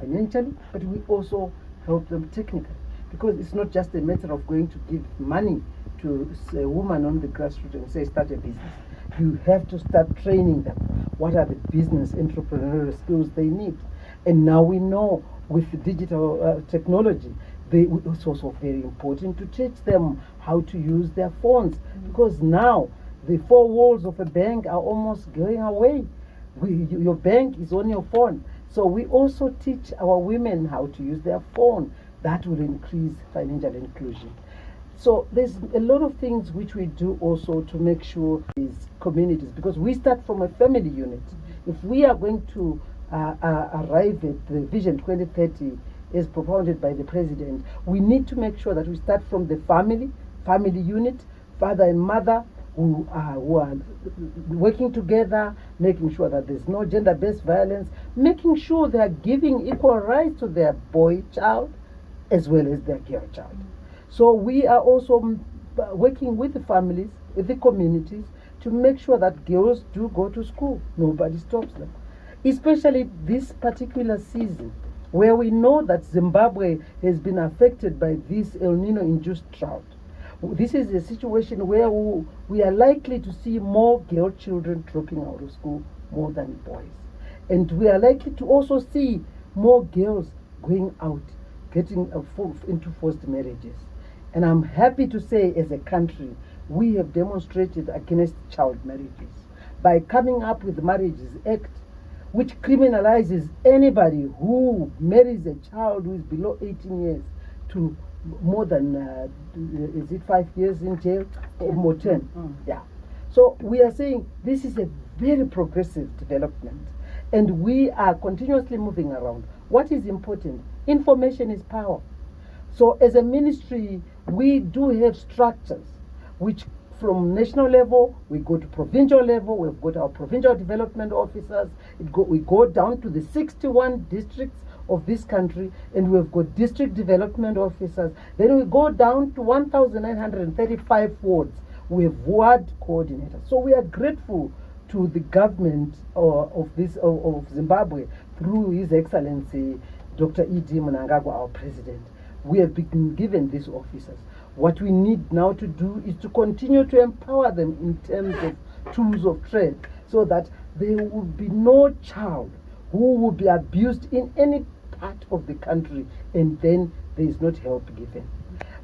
financially, but we also help them technically. Because it's not just a matter of going to give money to a woman on the grassroots and say, start a business. You have to start training them. What are the business entrepreneurial skills they need? And now we know with digital technology, it's also very important to teach them how to use their phones. Because now the four walls of a bank are almost going away. Your bank is on your phone. So we also teach our women how to use their phone. That will increase financial inclusion. So there's a lot of things which we do also to make sure these communities, because we start from a family unit. If we are going to arrive at the Vision 2030 as propounded by the President, we need to make sure that we start from the family unit, father and mother, who are working together, making sure that there's no gender-based violence, making sure they are giving equal rights to their boy child as well as their girl child. So we are also working with the families, with the communities, to make sure that girls do go to school. Nobody stops them. Especially this particular season, where we know that Zimbabwe has been affected by this El Nino-induced drought. This is a situation where we are likely to see more girl children dropping out of school more than boys. And we are likely to also see more girls going out, getting into forced marriages. And I'm happy to say, as a country, we have demonstrated against child marriages by coming up with the Marriages Act, which criminalizes anybody who marries a child who is below 18 years to more than, is it 5 years in jail or more 10? Yeah. So we are saying this is a very progressive development, and we are continuously moving around. What is important? Information is power. So as a ministry, we do have structures which from national level, we go to provincial level, we've got our provincial development officers, we go down to the 61 districts of this country, and we've got district development officers. Then we go down to 1,935 wards. We have ward coordinators. So we are grateful to the government of Zimbabwe through His Excellency Dr. E.D. Mnangagwa, our president. We have been given these officers. What we need now to do is to continue to empower them in terms of tools of trade, so that there will be no child who will be abused in any part of the country and then there is not help given.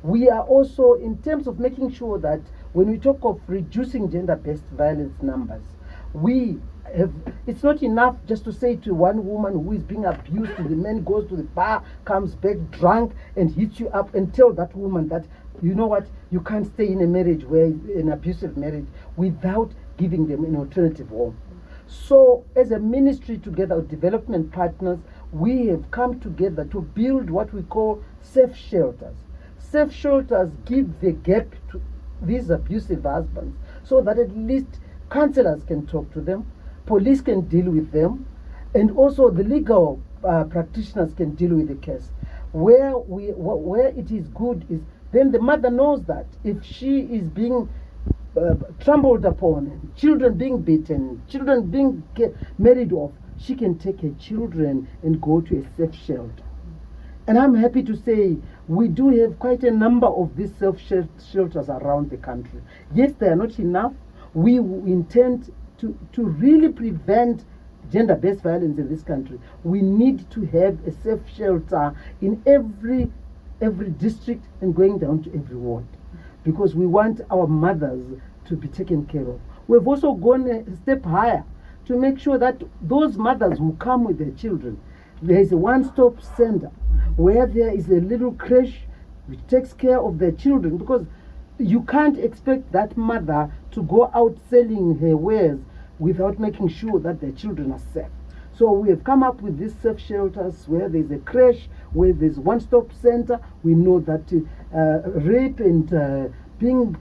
We are also, in terms of making sure that when we talk of reducing gender-based violence numbers, it's not enough just to say to one woman who is being abused, the man goes to the bar, comes back drunk and hits you up, and tell that woman that, you know what, you can't stay in a marriage where an abusive marriage, without giving them an alternative home. So as a ministry, together with development partners, we have come together to build what we call safe shelters. Safe shelters give the gap to these abusive husbands, so that at least counselors can talk to them, police can deal with them, and also the legal practitioners can deal with the case. Where it is good is then the mother knows that if she is being trampled upon, children being beaten, children being married off, she can take her children and go to a safe shelter. And I'm happy to say we do have quite a number of these safe shelters around the country. Yes, they are not enough. We intend to really prevent gender-based violence in this country. We need to have a safe shelter in every district and going down to every ward, because we want our mothers to be taken care of. We've also gone a step higher to make sure that those mothers who come with their children, there is a one-stop center where there is a little creche which takes care of their children, because you can't expect that mother to go out selling her wares without making sure that their children are safe. So we have come up with these safe shelters where there's a creche, where there's one-stop center. We know that rape and being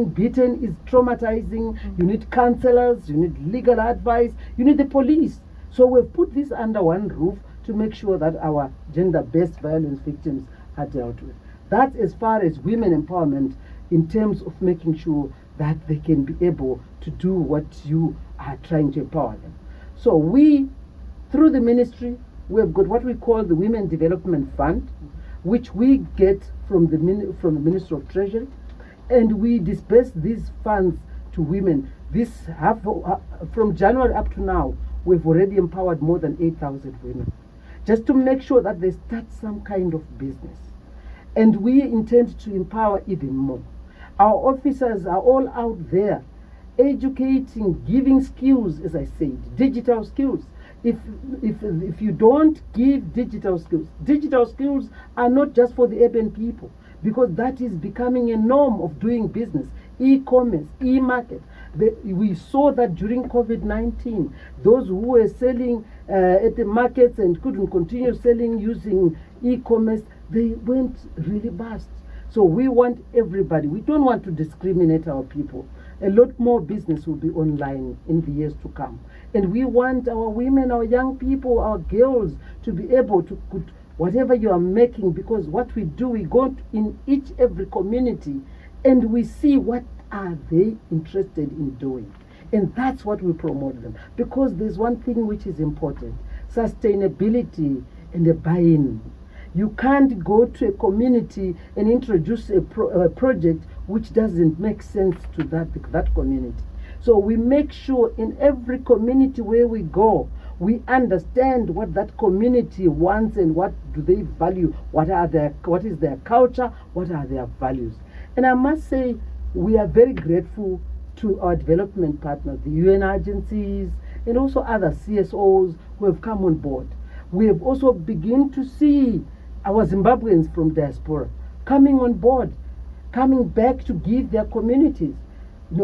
beaten is traumatizing. You need counselors, you need legal advice, you need the police. So we've put this under one roof to make sure that our gender-based violence victims are dealt with. That's as far as women empowerment, in terms of making sure that they can be able to do what you are trying to empower them. So we, through the ministry, we have got what we call the Women Development Fund, which we get from the Ministry of Treasury, and we disperse these funds to women. This from January up to now, we've already empowered more than 8,000 women, just to make sure that they start some kind of business. And we intend to empower even more. Our officers are all out there educating, giving skills, as I said, digital skills. If you don't give digital skills are not just for the urban people, because that is becoming a norm of doing business. E-commerce, e-market. We saw that during COVID-19, those who were selling at the markets and couldn't continue selling using e-commerce, they went really bust. So we want everybody. We don't want to discriminate our people. A lot more business will be online in the years to come. And we want our women, our young people, our girls to be able to put whatever you are making, because what we do, we go in every community and we see what are they interested in doing. And that's what we promote them. Because there's one thing which is important: sustainability and the buy-in. You can't go to a community and introduce a project which doesn't make sense to that community. So we make sure in every community where we go, we understand what that community wants and what do they value, what is their culture, what are their values. And I must say, we are very grateful to our development partners, the UN agencies, and also other CSOs who have come on board. We have also begun to see our Zimbabweans from diaspora coming on board, coming back to give their communities,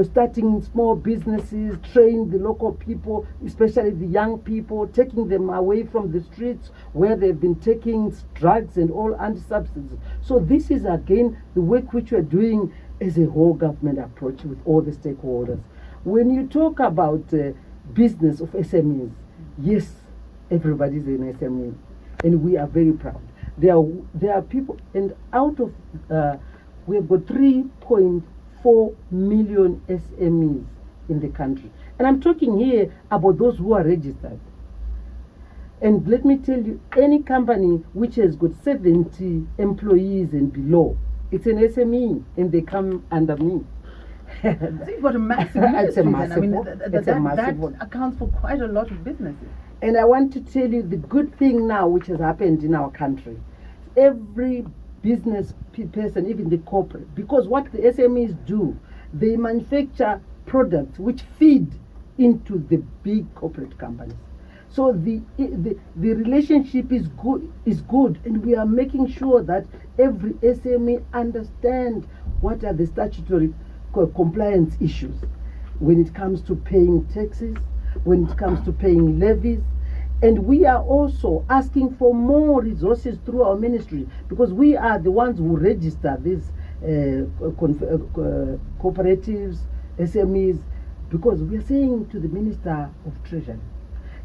starting small businesses, train the local people, especially the young people, taking them away from the streets where they've been taking drugs and all anti-substances. So this is again the work which we're doing as a whole government approach with all the stakeholders. When you talk about business of SMEs, yes, everybody's an SME, and we are very proud. There are people, and out of we have got 3.4 million SMEs in the country, and I'm talking here about those who are registered. And let me tell you, any company which has got 70 employees and below, it's an SME, and they come under me. So you've got a massive industry. That accounts for quite a lot of businesses. And I want to tell you the good thing now which has happened in our country. Every business person, even the corporate, because what the SMEs do, they manufacture products which feed into the big corporate companies. So the relationship is good, and we are making sure that every SME understands what are the statutory compliance issues when it comes to paying taxes, when it comes to paying levies. And we are also asking for more resources through our ministry, because we are the ones who register these cooperatives, SMEs, because we are saying to the Minister of Treasury,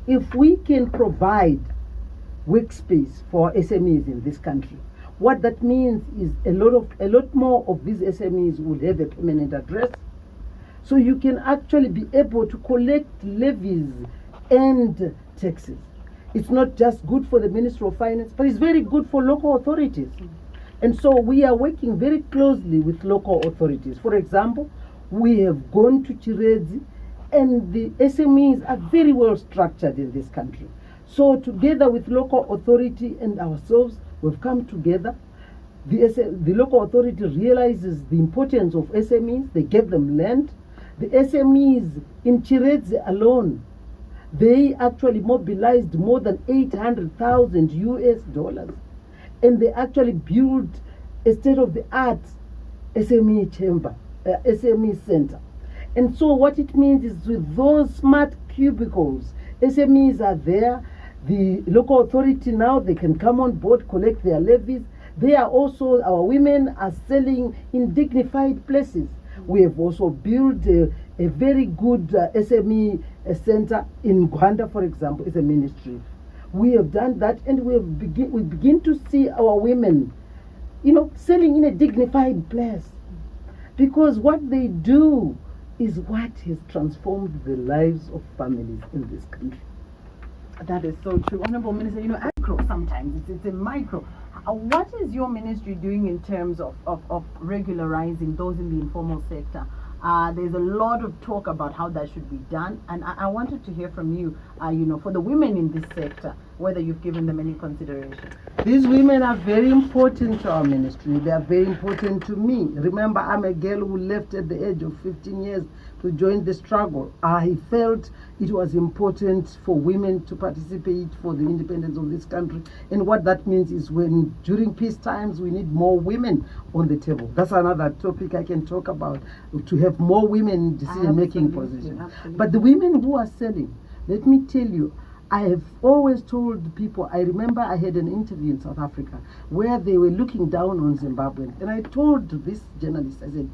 if we can provide workspace for SMEs in this country, what that means is a lot more of these SMEs will have a permanent address, so you can actually be able to collect levies and taxes. It's not just good for the Ministry of Finance, but it's very good for local authorities. And so we are working very closely with local authorities. For example, we have gone to Chiredzi, and the SMEs are very well structured in this country. So together with local authority and ourselves, we've come together. The local authority realizes the importance of SMEs. They gave them land. The SMEs in Chiredzi alone, they actually mobilized more than $800,000, and they actually built a state-of-the-art SME chamber, SME center. And so what it means is, with those smart cubicles, SMEs are there. The local authority now, they can come on board, collect their levies. They are also, our women are selling in dignified places. We have also built a very good SME center in Gwanda, for example, as a ministry. We have done that, and we begin to see our women, selling in a dignified place, because what they do is what has transformed the lives of families in this country. That is so true. Honorable Minister, micro sometimes, it's a micro. What is your ministry doing in terms of regularizing those in the informal sector? There's a lot of talk about how that should be done, and I wanted to hear from you, for the women in this sector, whether you've given them any consideration. These women are very important to our ministry. They are very important to me. Remember, I'm a girl who left at the age of 15 years to join the struggle. I felt it was important for women to participate for the independence of this country. And what that means is when during peace times we need more women on the table. That's another topic I can talk about, to have more women in decision-making positions. Absolutely. But the women who are selling, let me tell you, I have always told people, I remember I had an interview in South Africa where they were looking down on Zimbabweans. And I told this journalist, I said,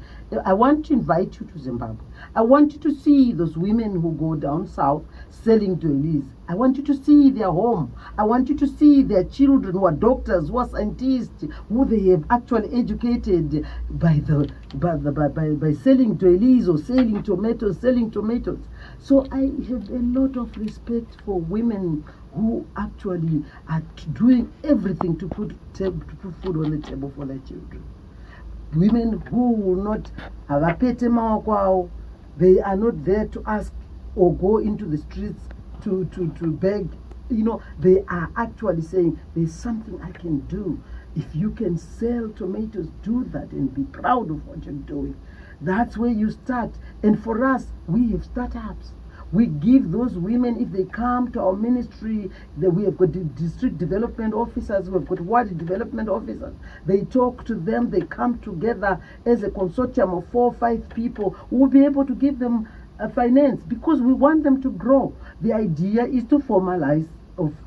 I want to invite you to Zimbabwe. I want you to see those women who go down south selling doilies. I want you to see their home. I want you to see their children who are doctors, who are scientists, who they have actually educated by selling doilies or selling tomatoes. So I have a lot of respect for women who actually are doing everything to put food on the table for their children. Women who will not have a pete, they are not there to ask or go into the streets to beg. They are actually saying, there's something I can do. If you can sell tomatoes, do that and be proud of what you're doing. That's where you start. And for us, we have startups. We give those women, if they come to our ministry, we have got district development officers, we've got ward development officers. They talk to them, they come together as a consortium of 4 or 5 people. We'll be able to give them finance because we want them to grow. The idea is to formalize.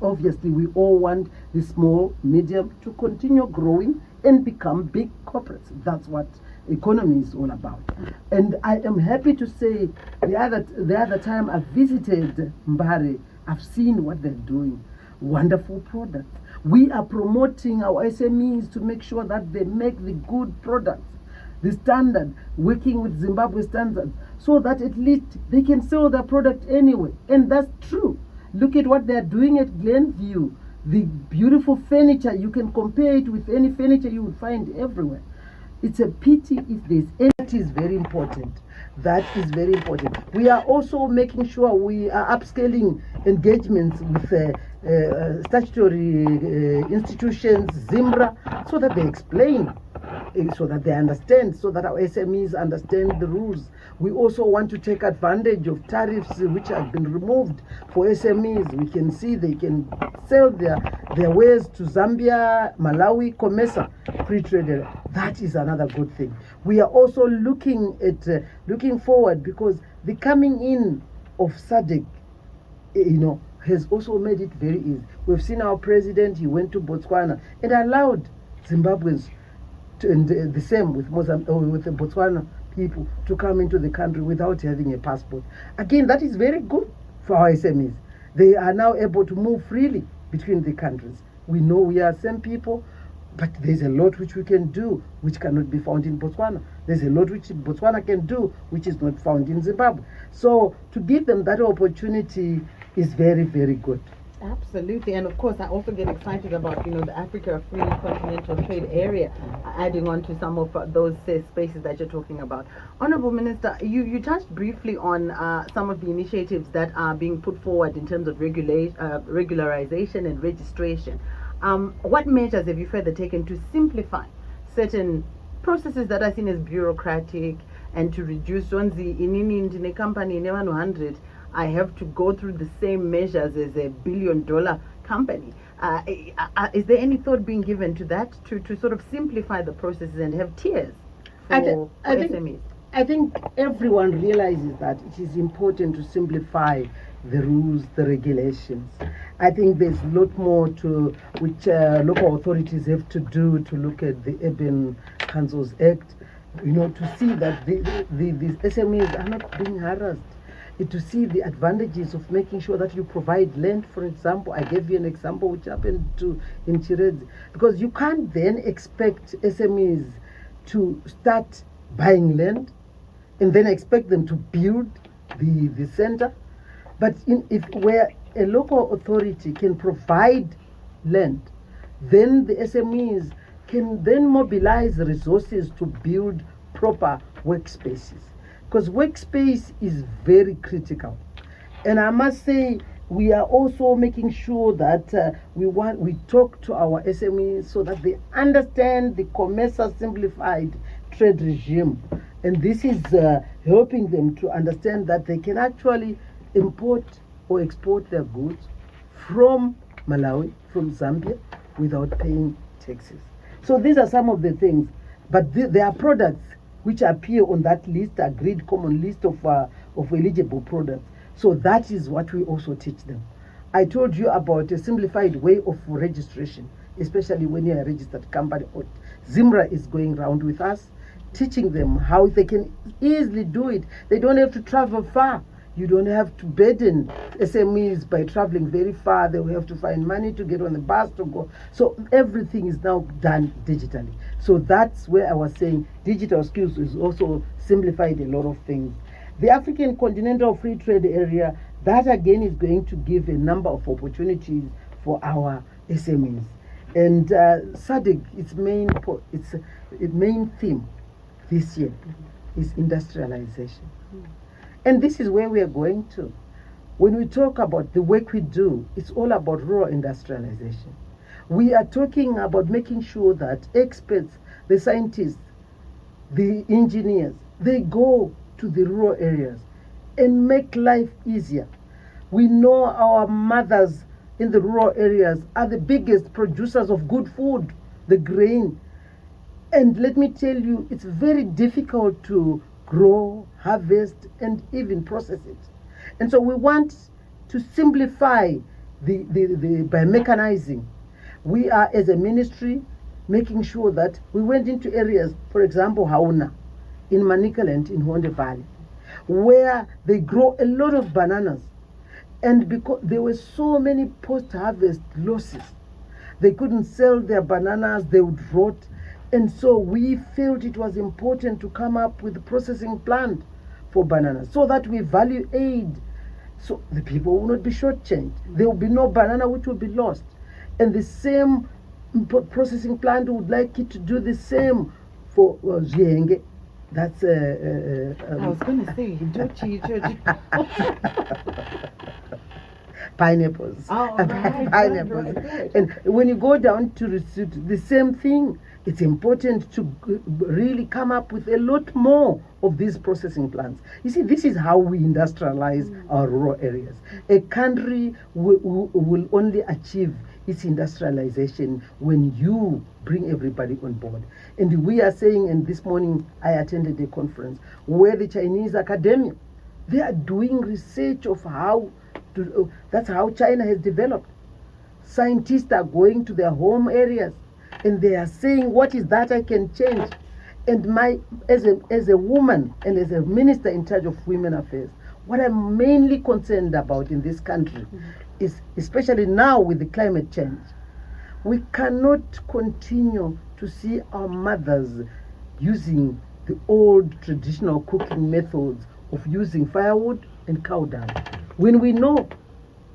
Obviously, we all want the small, medium to continue growing and become big corporates. That's what economy is all about. And I am happy to say the other time I visited Mbare, I've seen what they're doing. Wonderful products. We are promoting our SMEs to make sure that they make the good products, the standard, working with Zimbabwe standards, so that at least they can sell their product anyway. And that's true. Look at what they're doing at Glenview. The beautiful furniture, you can compare it with any furniture you would find everywhere. It's a pity if there's any. That is very important. That is very important. We are also making sure we are upscaling engagements with statutory institutions, ZIMRA, so that they explain, so that they understand, so that our SMEs understand the rules. We also want to take advantage of tariffs which have been removed for SMEs. We can see they can sell their wares to Zambia, Malawi, COMESA, free trade area. That is another good thing. We are also looking forward because the coming in of SADC, has also made it very easy. We've seen our president, he went to Botswana and allowed Zimbabweans and the same with with the Botswana people to come into the country without having a passport. Again, that is very good for our SMEs. They are now able to move freely between the countries. We know we are same people, but there's a lot which we can do which cannot be found in Botswana. There's a lot which Botswana can do which is not found in Zimbabwe. So to give them that opportunity is very, very good. Absolutely, and of course I also get excited about the Africa Free Continental Trade Area, adding on to some of those spaces that you're talking about. Honorable Minister, you touched briefly on some of the initiatives that are being put forward in terms of regularization and registration. What measures have you further taken to simplify certain processes that are seen as bureaucratic and to reduce in a company in 100? I have to go through the same measures as a $1 billion company. Is there any thought being given to that to sort of simplify the processes and have tiers for SMEs? I think everyone realizes that it is important to simplify the rules, the regulations. I think there's a lot more to which local authorities have to do to look at the Urban Councils Act, to see that these SMEs are not being harassed. To see the advantages of making sure that you provide land, for example. I gave you an example which happened in Chiredzi, because you can't then expect SMEs to start buying land and then expect them to build the center. But a local authority can provide land, then the SMEs can then mobilize resources to build proper workspaces. Because workspace is very critical. And I must say, we are also making sure that we talk to our SMEs so that they understand the COMESA simplified trade regime. And this is helping them to understand that they can actually import or export their goods from Malawi, from Zambia, without paying taxes. So these are some of the things. But there are products which appear on that list, agreed common list of eligible products. So that is what we also teach them. I told you about a simplified way of registration, especially when you're a registered company. Zimra is going around with us, teaching them how they can easily do it. They don't have to travel far. You don't have to burden SMEs by traveling very far. They will have to find money to get on the bus to go. So everything is now done digitally. So that's where I was saying digital skills is also simplified a lot of things. The African Continental Free Trade Area, that again is going to give a number of opportunities for our SMEs. And SADC, its main theme this year is industrialization. And this is where we are going to. When we talk about the work we do, it's all about rural industrialization. We are talking about making sure that experts, the scientists, the engineers, they go to the rural areas and make life easier. We know our mothers in the rural areas are the biggest producers of good food, the grain. And let me tell you, it's very difficult to grow, harvest, and even process it. And so we want to simplify by mechanizing. We are, as a ministry, making sure that we went into areas, for example, Hauna, in Manicaland, in Honde Valley, where they grow a lot of bananas. And because there were so many post-harvest losses, they couldn't sell their bananas, they would rot. And so we felt it was important to come up with a processing plant for bananas so that we value aid. So the people will not be shortchanged. There will be no banana which will be lost. And the same processing plant would like it to do the same for Zhenge. That's I was going to say, pineapples. Oh, right, Pineapples. right. And when you go down to receipt, the same thing. It's important to really come up with a lot more of these processing plants. You see, this is how we industrialize our rural areas. A country will only achieve its industrialization when you bring everybody on board. And we are saying, and this morning I attended a conference where the Chinese academia, they are doing research of how to, that's how China has developed. Scientists are going to their home areas and they are saying, what is that I can change? And as a woman and as a minister in charge of women affairs, what I'm mainly concerned about in this country is, especially now with the climate change, we cannot continue to see our mothers using the old traditional cooking methods of using firewood and cow dung, when we know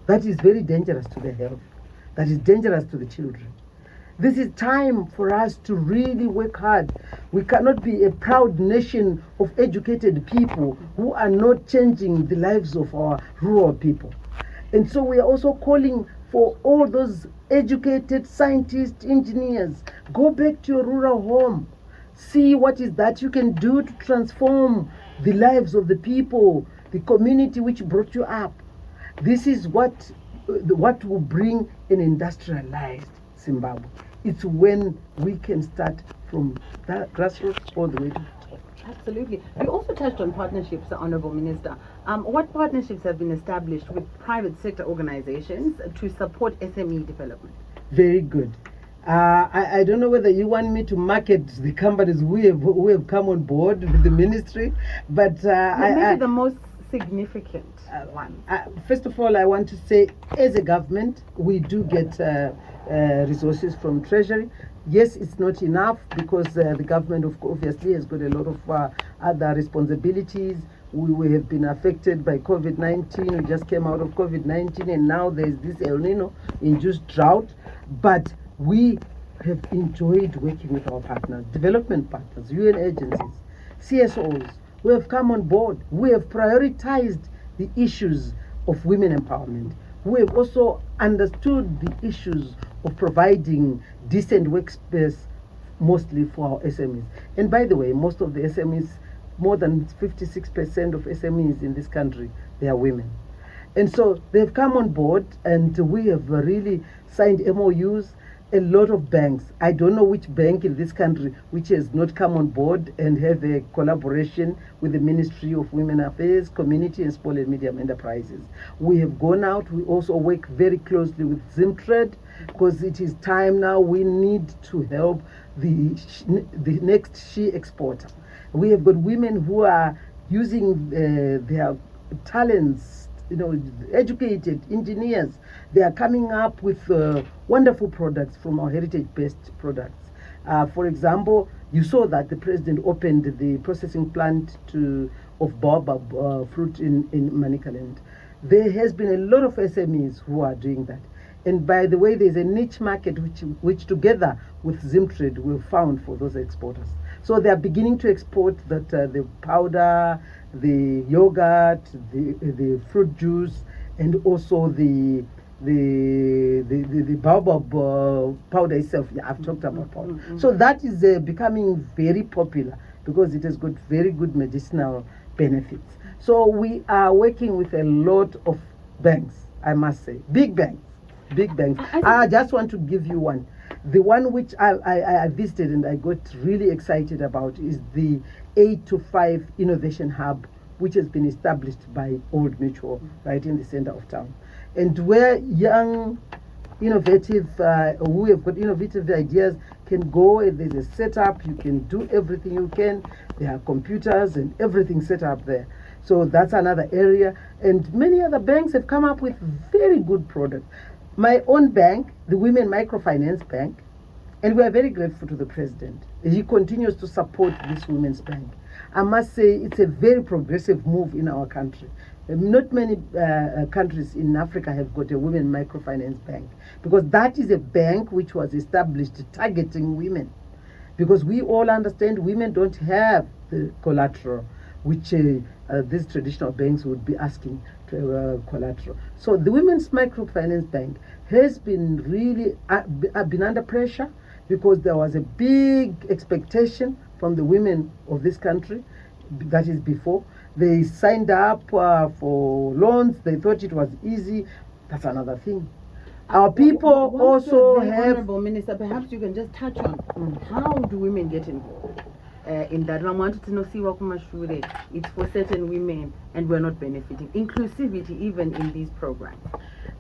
that is very dangerous to the health, that is dangerous to the children. This is time for us to really work hard. We cannot be a proud nation of educated people who are not changing the lives of our rural people. And so we are also calling for all those educated scientists, engineers, go back to your rural home. See what is that you can do to transform the lives of the people, the community which brought you up. This is what will bring an industrialized Zimbabwe. It's when we can start from that grassroots all the way to the top. Absolutely. You also touched on partnerships, Honorable Minister. What partnerships have been established with private sector organizations to support SME development? Very good. I don't know whether you want me to market the companies who have come on board with the ministry, but maybe the most significant ones? First of all, I want to say, as a government, we do get resources from Treasury. Yes, it's not enough because the government obviously has got a lot of other responsibilities. We have been affected by COVID-19. We just came out of COVID-19 and now there's this El Nino induced drought. But we have enjoyed working with our partners, development partners, UN agencies, CSOs, who have come on board. We have prioritized the issues of women empowerment. We have also understood the issues of providing decent workspace, mostly for our SMEs. And by the way, most of the SMEs, more than 56% of SMEs in this country, they are women. And so they've come on board and we have really signed MOUs. A lot of banks, I don't know which bank in this country which has not come on board and have a collaboration with the Ministry of Women Affairs, Community and Small and Medium Enterprises. We have gone out, we also work very closely with Zimtrade because it is time now we need to help the next she exporter. We have got women who are using their talents, educated engineers. They are coming up with wonderful products from our heritage-based products. For example, you saw that the president opened the processing plant of baobab fruit in Manicaland. There has been a lot of SMEs who are doing that. And by the way, there's a niche market which together with Zimtrade we've found for those exporters. So they are beginning to export the powder, the yogurt, the fruit juice, and also the baobab powder itself. Yeah, I've talked about powder. Mm-hmm. So that is becoming very popular because it has got very good medicinal benefits. So we are working with a lot of banks, I must say, big banks. I just want to give you one. The one which I visited and I got really excited about is the 8 to 5 Innovation Hub, which has been established by Old Mutual right in the center of town. And where young, innovative, who have got innovative ideas can go, and there's a setup, you can do everything you can. There are computers and everything set up there. So that's another area. And many other banks have come up with very good products. My own bank, the Women Microfinance Bank, and we are very grateful to the president. He continues to support this women's bank. I must say it's a very progressive move in our country. Not many countries in Africa have got a women microfinance bank because that is a bank which was established targeting women. Because we all understand women don't have the collateral which these traditional banks would be asking to collateral. So the Women's Microfinance Bank has been really been under pressure because there was a big expectation from the women of this country. That is before they signed up for loans. They thought it was easy. That's another thing. Our people also have. Honorable Minister, perhaps you can just touch on how do women get involved in that. I wanted to know, it's for certain women and we're not benefiting. Inclusivity even in these programs.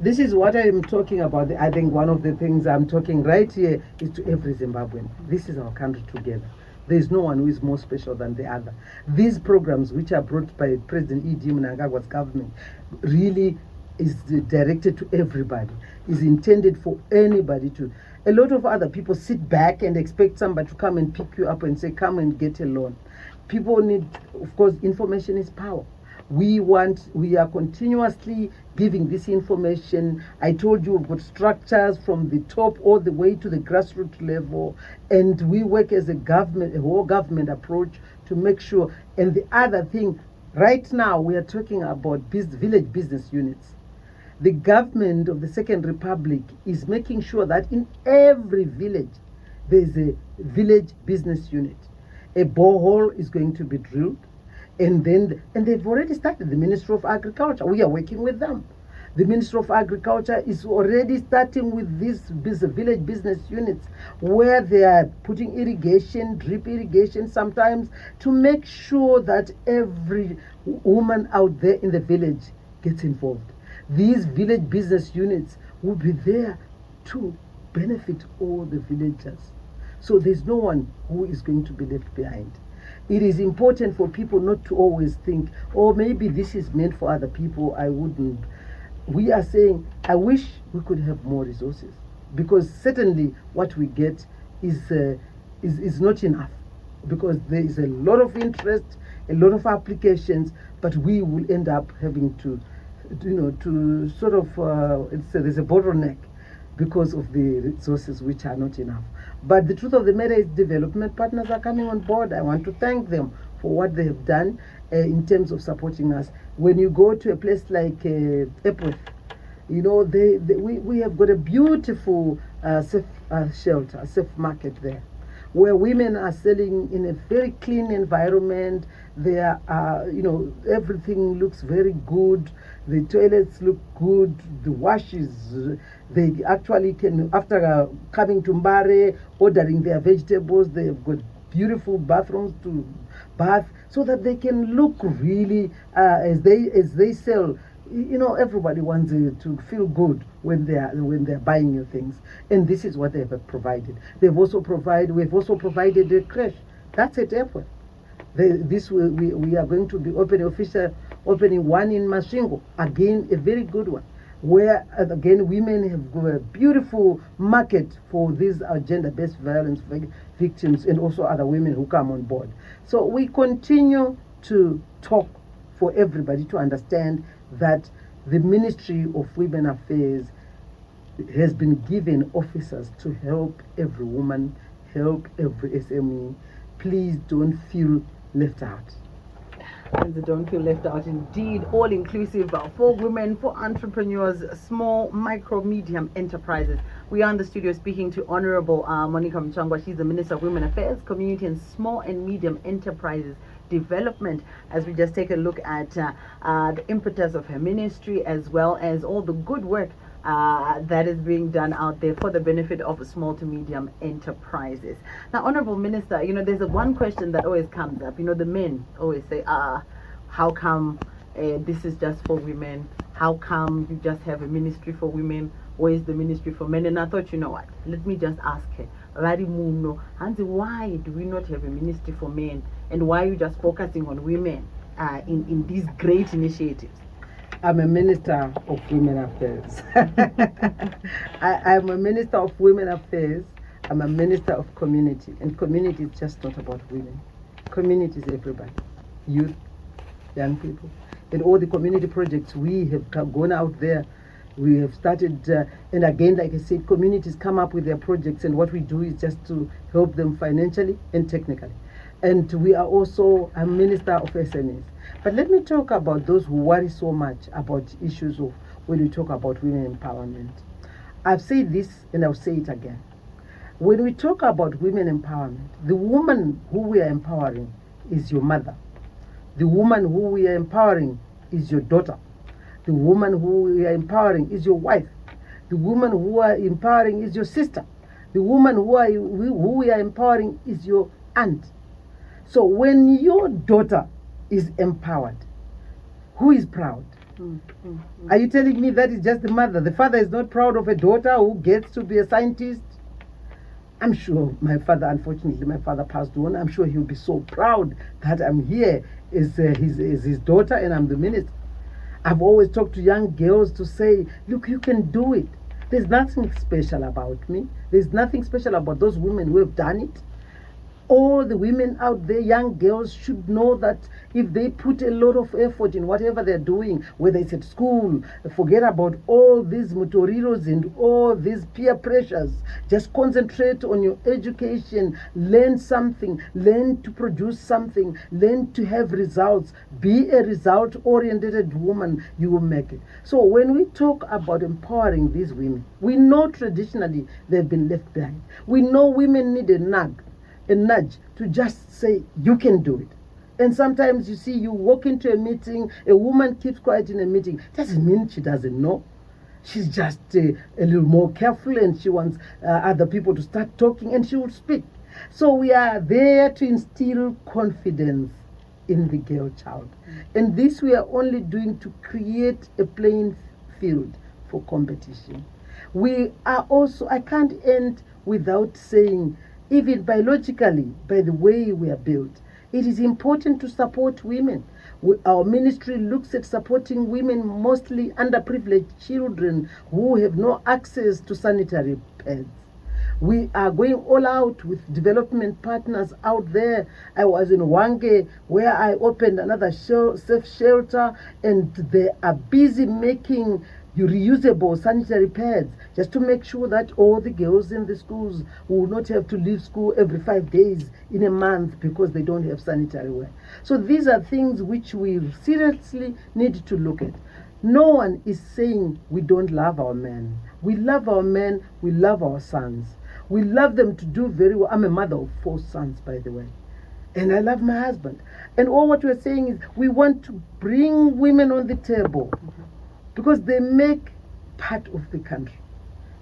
This is what I am talking about. I think one of the things I'm talking right here is to every Zimbabwean. This is our country together. There is no one who is more special than the other. These programs, which are brought by President E.D. Mnangagwa's government, really is directed to everybody, is intended for anybody to. A lot of other people sit back and expect somebody to come and pick you up and say, come and get a loan. People need, of course, information is power. We are continuously giving this information. I told you we've got structures from the top all the way to the grassroots level, and we work as a government, a whole government approach to make sure. And the other thing, right now we are talking about village business units. The government of the Second Republic is making sure that in every village there is a village business unit. A borehole is going to be drilled. And they've already started. The Ministry of Agriculture, we are working with them. The Ministry of Agriculture is already starting with these village business units where they are putting irrigation, drip irrigation sometimes, to make sure that every woman out there in the village gets involved. These village business units will be there to benefit all the villagers. So there's no one who is going to be left behind. it is important for people not to always think, oh, maybe this is meant for other people, I wouldn't. We are saying, I wish we could have more resources, because certainly what we get is not enough, because there is a lot of interest, a lot of applications, but we will end up having to to sort of there's a bottleneck because of the resources which are not enough. But the truth of the matter is, development partners are coming on board. I want to thank them for what they have done in terms of supporting us. When you go to a place like Epworth, we have got a beautiful safe shelter, a safe market there, where women are selling in a very clean environment. There are, everything looks very good. The toilets look good. The washes, they actually can, after coming to Mbare, ordering their vegetables, they've got beautiful bathrooms to bath, so that they can look really as they sell. Everybody wants to feel good when they're buying your things, and this is what they have provided. We've also provided a creche. That's at airport. We are going to be opening one in Mashingo, again a very good one, where again women have got a beautiful market for these gender-based violence victims, and also other women who come on board. So we continue to talk for everybody to understand that the Ministry of Women Affairs has been given officers to help every woman, help every SME. Please don't feel left out. And don't feel left out, indeed. All inclusive for women, for entrepreneurs, small, micro, medium enterprises. We are in the studio speaking to Honorable Monica Mchangwa. She's the Minister of Women Affairs, Community and Small and Medium Enterprises Development, as we just take a look at the impetus of her ministry, as well as all the good work that is being done out there for the benefit of small to medium enterprises. Now, Honorable Minister, there's one question that always comes up. The men always say, how come this is just for women? How come you just have a ministry for women? Where is the ministry for men? And I thought, you know what, let me just ask her, Radimuno, Hansi, why do we not have a ministry for men? And why are you just focusing on women in these great initiatives? I'm a Minister of Women Affairs. I'm a Minister of Women Affairs. I'm a Minister of Community. And community is just not about women. Community is everybody. Youth, young people. And all the community projects we have gone out there. We have started, and again, like I said, communities come up with their projects, and what we do is just to help them financially and technically. And we are also a Minister of SMEs. But let me talk about those who worry so much about issues of when we talk about women empowerment. I've said this and I'll say it again. When we talk about women empowerment, the woman who we are empowering is your mother. The woman who we are empowering is your daughter. The woman who we are empowering is your wife. The woman who we are empowering is your sister. The woman who we are empowering is your aunt. So when your daughter is empowered, who is proud? Are you telling me that is just the mother? The father is not proud of a daughter who gets to be a scientist? I'm sure unfortunately my father passed on. I'm sure he'll be so proud that I'm here as his daughter and I'm the minister. I've always talked to young girls to say, look, you can do it. There's nothing special about me. There's nothing special about those women who have done it. All the women out there, young girls, should know that if they put a lot of effort in whatever they're doing, whether it's at school, forget about all these motoriros and all these peer pressures. Just concentrate on your education, learn something, learn to produce something, learn to have results. Be a result-oriented woman, you will make it. So when we talk about empowering these women, we know traditionally they've been left behind. We know women need a nudge to just say, you can do it. And sometimes you walk into a meeting, a woman keeps quiet in a meeting. Doesn't mean she doesn't know. She's just a little more careful, and she wants other people to start talking, and she will speak. So we are there to instill confidence in the girl child. And this we are only doing to create a playing field for competition. We are also, I can't end without saying, even biologically, by the way we are built, It is important to support women. Our ministry looks at supporting women, mostly underprivileged children who have no access to sanitary pads. We are going all out with development partners out there. I was in Wange where I opened another safe shelter, and they are busy making reusable sanitary pads just to make sure that all the girls in the schools will not have to leave school every 5 days in a month because they don't have sanitary wear. So these are things which we seriously need to look at. No one is saying we don't love our men. We love our men, we love our sons. We love them to do very well. I'm a mother of 4 sons, by the way. And I love my husband. And all what we're saying is we want to bring women on the table because they make part of the country.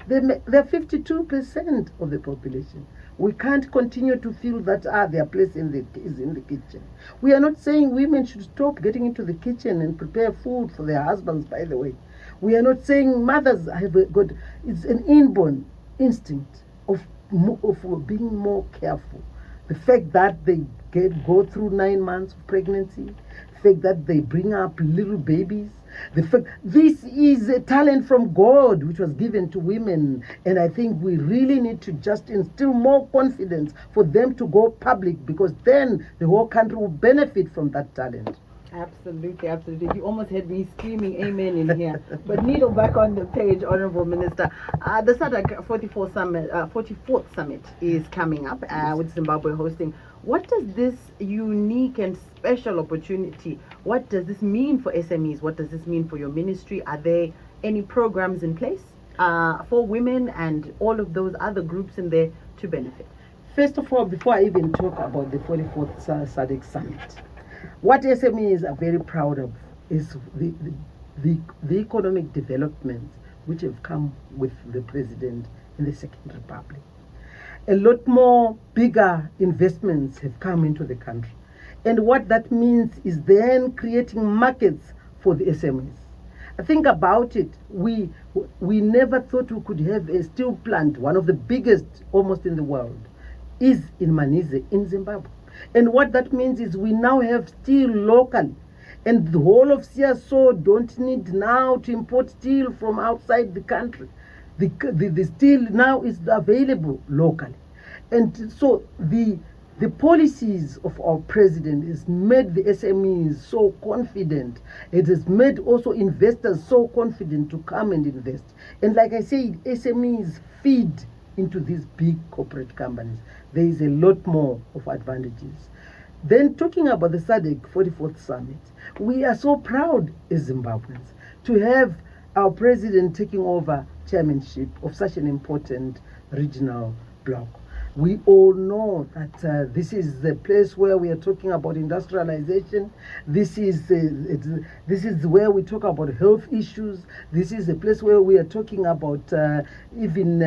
They're 52% of the population. We can't continue to feel that their place is in the kitchen. We are not saying women should stop getting into the kitchen and prepare food for their husbands, by the way. We are not saying mothers have it's an inborn instinct of being more careful. The fact that they go through 9 months of pregnancy, the fact that they bring up little babies, the fact this is a talent from God which was given to women, and I think we really need to just instill more confidence for them to go public, because then the whole country will benefit from that talent. Absolutely, absolutely. You almost had me screaming amen in here. But needle back on the page, Honorable Minister. The SADC 44th Summit is coming up with Zimbabwe hosting. What does this unique and special opportunity, what does this mean for SMEs? What does this mean for your ministry? Are there any programs in place for women and all of those other groups in there to benefit? First of all, before I even talk about the 44th SADC Summit, what SMEs are very proud of is the economic development which have come with the president in the Second Republic. A lot more bigger investments have come into the country. And what that means is then creating markets for the SMEs. Think about it. We never thought we could have a steel plant, one of the biggest almost in the world, is in Manize in Zimbabwe. And what that means is we now have steel locally. And the whole of CSO don't need now to import steel from outside the country. The steel now is available locally. And so the policies of our president has made the SMEs so confident. It has made also investors so confident to come and invest. And like I said, SMEs feed into these big corporate companies. There is a lot more of advantages. Then talking about the SADC 44th Summit, we are so proud as Zimbabweans to have our president taking over chairmanship of such an important regional bloc. We all know that this is the place where we are talking about industrialization. This is where we talk about health issues. This is the place where we are talking about even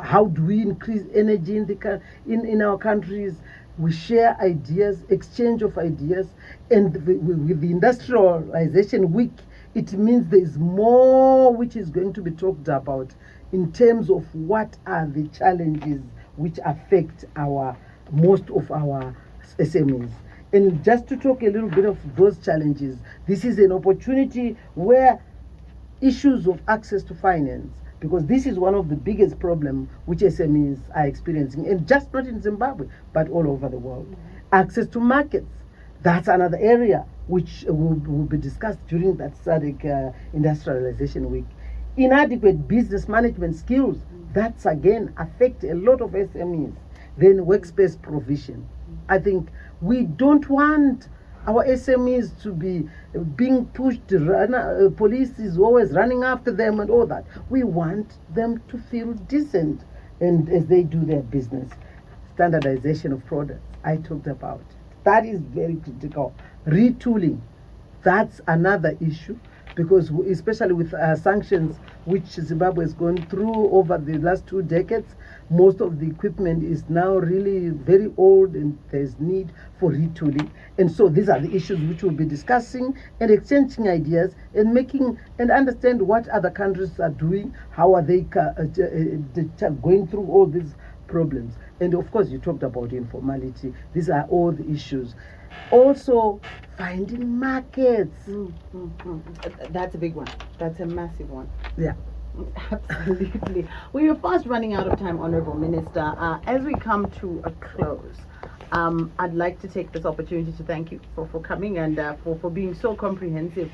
how do we increase energy in our countries. We share ideas, exchange of ideas, and with the industrialization week, it means there is more which is going to be talked about in terms of what are the challenges which affect most of our SMEs. And just to talk a little bit of those challenges, this is an opportunity where issues of access to finance, because this is one of the biggest problems which SMEs are experiencing, and just not in Zimbabwe, but all over the world. Access to markets, that's another area which will be discussed during that SADC Industrialization Week. Inadequate business management skills, that's again affect a lot of SMEs. Then workspace provision. I think we don't want our SMEs to be being pushed, police is always running after them and all that. We want them to feel decent and as they do their business. Standardization of products, I talked about. That is very critical. Retooling, that's another issue, because especially with sanctions which Zimbabwe has gone through over the last 2 decades, most of the equipment is now really very old and there's need for retooling. And so these are the issues which we'll be discussing and exchanging ideas and making and understand what other countries are doing, how are they going through all these problems. And of course, you talked about informality. These are all the issues. Also, finding markets. That's a big one. That's a massive one. Yeah. Absolutely. We are fast running out of time, Honorable Minister. As we come to a close, I'd like to take this opportunity to thank you for coming and for being so comprehensive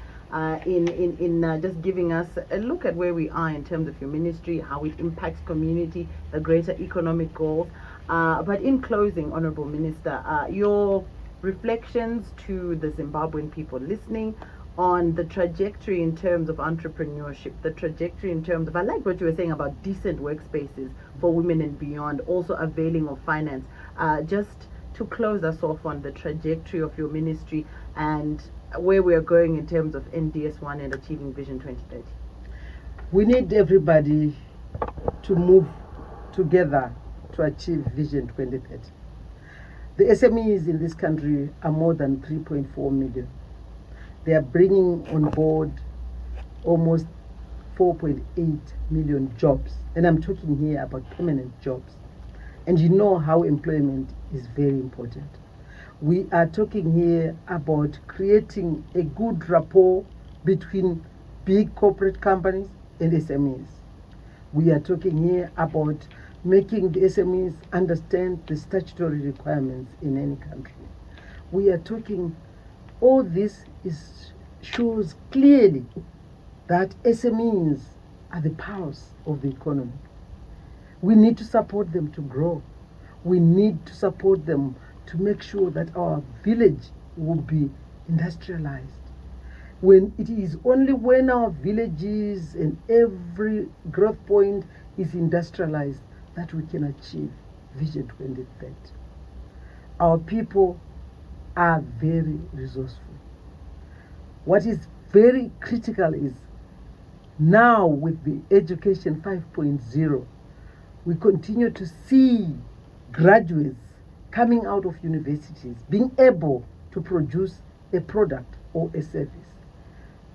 in just giving us a look at where we are in terms of your ministry, how it impacts community, the greater economic goals. But in closing, Honorable Minister, your reflections to the Zimbabwean people listening on the trajectory in terms of entrepreneurship, the trajectory in terms of, I like what you were saying about decent workspaces for women and beyond, also availing of finance. Just to close us off on the trajectory of your ministry and where we are going in terms of NDS1 and achieving Vision 2030. We need everybody to move together to achieve Vision 2030. The SMEs in this country are more than 3.4 million. They are bringing on board almost 4.8 million jobs. And I'm talking here about permanent jobs. And you know how employment is very important. We are talking here about creating a good rapport between big corporate companies and SMEs. We are talking here about making the SMEs understand the statutory requirements in any country. We are talking, all this shows clearly that SMEs are the pulse of the economy. We need to support them to grow. We need to support them to make sure that our village will be industrialized. When it is only when our villages and every growth point is industrialized that we can achieve Vision 2030. Our people are very resourceful. What is very critical is now with the Education 5.0, we continue to see graduates coming out of universities being able to produce a product or a service.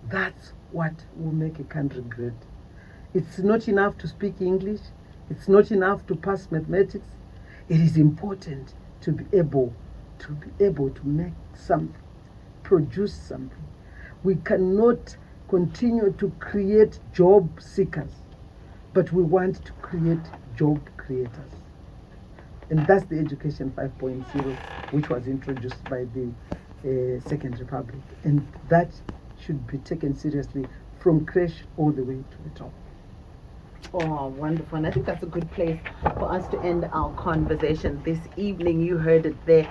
That's what will make a country great. It's not enough to speak English. It's not enough to pass mathematics. It is important to be able to make something, produce something. We cannot continue to create job seekers, but we want to create job creators. And that's the Education 5.0, which was introduced by the Second Republic. And that should be taken seriously from creche all the way to the top. Oh, wonderful. And I think that's a good place for us to end our conversation this evening. You heard it there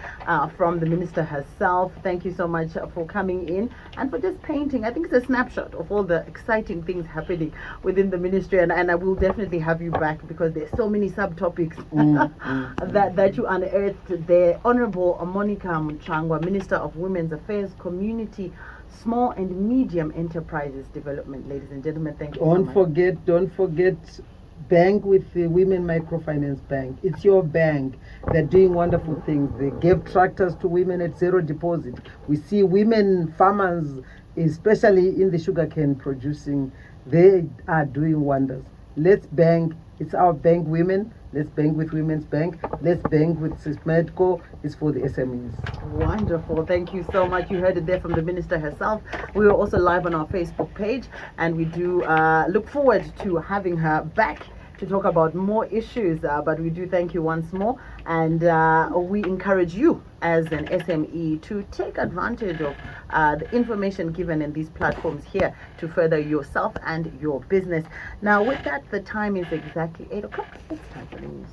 from the minister herself. Thank you so much for coming in and for just painting. I think it's a snapshot of all the exciting things happening within the ministry. And I will definitely have you back because there's so many subtopics that you unearthed there. Honorable Monica Mchangwa, Minister of Women's Affairs, Community, Small and Medium Enterprises Development. Ladies and gentlemen, thank you so much. Don't forget, bank with the Women Microfinance Bank. It's your bank. They're doing wonderful things. They gave tractors to women at zero deposit. We see women farmers, especially in the sugarcane producing, they are doing wonders. Let's bank. It's our bank, women. Let's bank with Women's Bank. Let's bank with Sysmedco. It's for the SMEs. Wonderful. Thank you so much. You heard it there from the minister herself. We are also live on our Facebook page, and we do look forward to having her back to talk about more issues. But we do thank you once more, and we encourage you as an SME to take advantage of the information given in these platforms here to further yourself and your business. Now, with that, the time is exactly 8 o'clock. It's time for the news.